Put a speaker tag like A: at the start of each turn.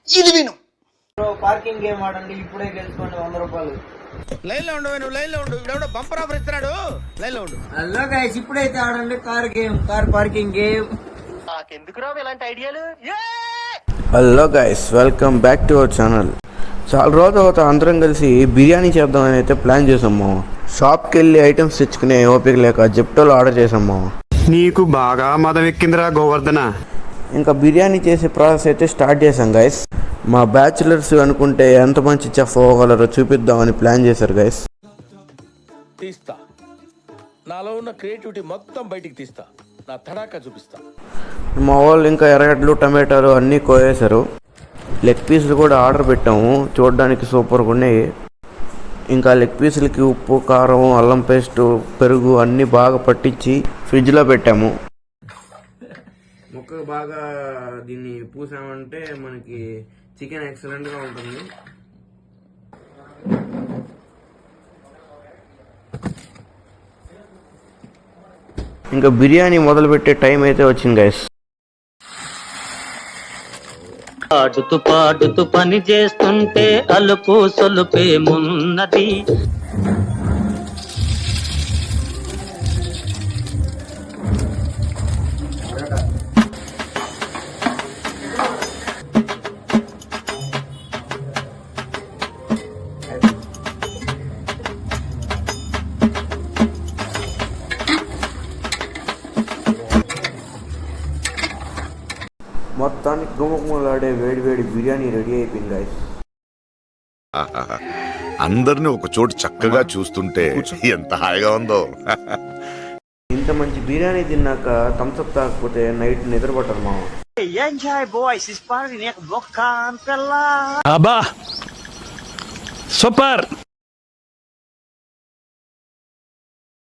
A: ఇది విను.
B: Parking game ఆడండి, ఇప్పుడే గెలుచుకోండి 100 రూపాయలు.
A: లైన్ లో ఉండు, నువ్వు లైన్ లో ఉండు. ఇవిడెవడో బంపర్ ఆఫర్ ఇస్తున్నాడు, లైన్ లో ఉండు.
B: హలో గైస్, ఇప్పుడైతే ఆడండి కార్ పార్కింగ్ గేమ్.
A: నాకెందుకు రావు ఇలాంటి ఐడియాలు?
C: Hello guys, welcome back to our channel. చాలా రోజుల తర్వాత అందరం కలిసి బిర్యానీ చేద్దామని అయితే ప్లాన్ చేసాము. షాప్కి వెళ్ళి ఐటమ్స్ తెచ్చుకునే ఓపిక లేక జెప్టోలో ఆర్డర్ చేసాము.
D: నీకు బాగా మదం ఎక్కిందిరా గోవర్ధన.
C: ఇంకా బిర్యానీ చేసే ప్రాసెస్ అయితే స్టార్ట్ చేసాం గైస్. మా బ్యాచులర్స్ అనుకుంటే ఎంత మంచి చెఫ్ అవ్వగలరో చూపిద్దామని ప్లాన్ చేశారు గైస్.
E: తీస్తా, నాలో ఉన్న క్రియేటివిటీ మొత్తం బయటికి తీస్తా, నా తడాకా చూపిస్తా.
C: మా వాళ్ళు ఇంకా ఎర్రగడ్డలు టమాటాలు అన్నీ కోయేశారు. లెగ్ పీసులు కూడా ఆర్డర్ పెట్టాము, చూడడానికి సూపర్గా ఉన్నాయి. ఇంకా లెగ్ పీసులకి ఉప్పు, కారం, అల్లం పేస్టు, పెరుగు అన్నీ బాగా పట్టించి ఫ్రిడ్జ్లో పెట్టాము. ముక్కకు బాగా దీన్ని పూసామంటే మనకి చికెన్ ఎక్సలెంట్గా ఉంటుంది. ఇంకా బిర్యానీ మొదలుపెట్టే టైం అయితే వచ్చింది గైస్.
F: పాడుతూ పాడుతూ పని చేస్తుంటే అలుపు సొలుపేమున్నది.
C: మొత్తానికి గుమగుమలాడే వేడి బిర్యానీ రెడీ అయిపోయింది గైస్.
G: అందరిని ఒక చోటు చక్కగా చూస్తుంటే ఎంత హాయిగా ఉందో.
C: ఇంత మంచి బిర్యానీ తిన్నాక థమ్స్అప్ తాకపోతే నైట్ నిద్ర పట్టరు మామ.
E: అబ్బా సూపర్.